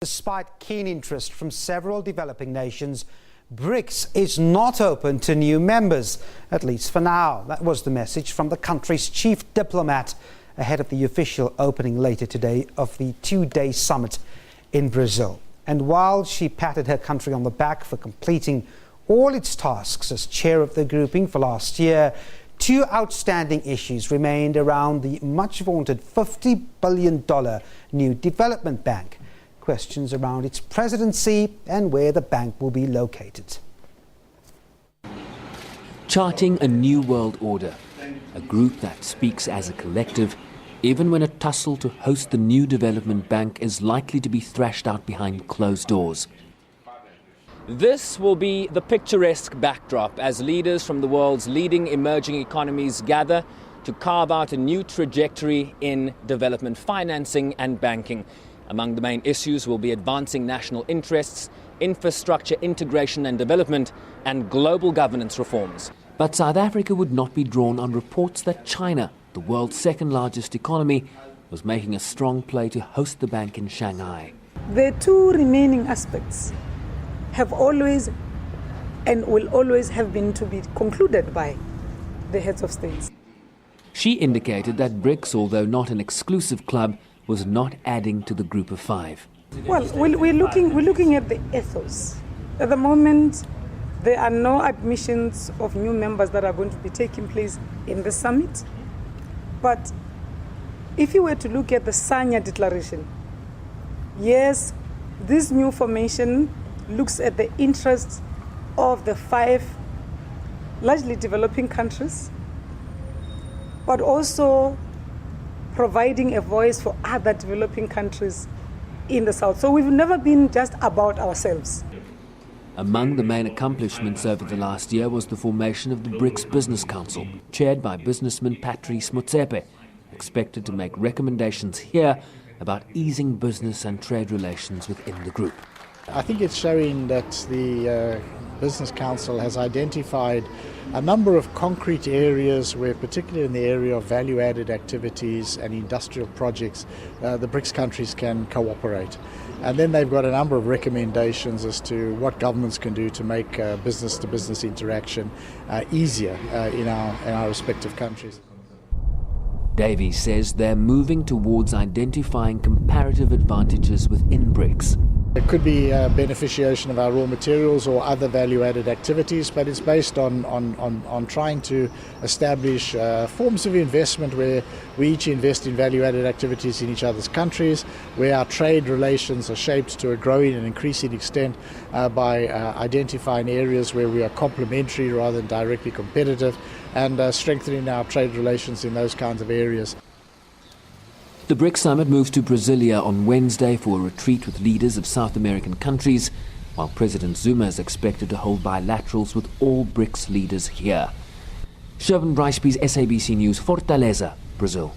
Despite keen interest from several developing nations, BRICS is not open to new members, at least for now. That was the message from the country's chief diplomat ahead of the official opening later today of the two-day summit in Brazil. And while she patted her country on the back for completing all its tasks as chair of the grouping for last year, two outstanding issues remained around the much-vaunted $50 billion new development bank. Questions around its presidency and where the bank will be located. Charting a new world order, a group that speaks as a collective, even when a tussle to host the new development bank is likely to be thrashed out behind closed doors. This will be the picturesque backdrop as leaders from the world's leading emerging economies gather to carve out a new trajectory in development financing and banking. Among the main issues will be advancing national interests, infrastructure integration and development, and global governance reforms. But South Africa would not be drawn on reports that China, the world's second largest economy, was making a strong play to host the bank in Shanghai. The two remaining aspects have always and will always have been to be concluded by the heads of states. She indicated that BRICS, although not an exclusive club, was not adding to the group of five. Well, we're looking at the ethos. At the moment, there are no admissions of new members that are going to be taking place in the summit. But if you were to look at the Sanya Declaration, yes, this new formation looks at the interests of the five largely developing countries, but also providing a voice for other developing countries in the South. So we've never been just about ourselves. Among the main accomplishments over the last year was the formation of the BRICS Business Council, chaired by businessman Patrice Motsepe, expected to make recommendations here about easing business and trade relations within the group. I think it's showing that the Business Council has identified a number of concrete areas where, particularly in the area of value-added activities and industrial projects, the BRICS countries can cooperate. And then they've got a number of recommendations as to what governments can do to make business-to-business interaction easier in our respective countries. Davies says they're moving towards identifying comparative advantages within BRICS. It could be beneficiation of our raw materials or other value-added activities, but it's based on trying to establish forms of investment where we each invest in value-added activities in each other's countries, where our trade relations are shaped to a growing and increasing extent by identifying areas where we are complementary rather than directly competitive, and strengthening our trade relations in those kinds of areas. The BRICS summit moves to Brasilia on Wednesday for a retreat with leaders of South American countries, while President Zuma is expected to hold bilaterals with all BRICS leaders here. Shervin Bryceby's SABC News, Fortaleza, Brazil.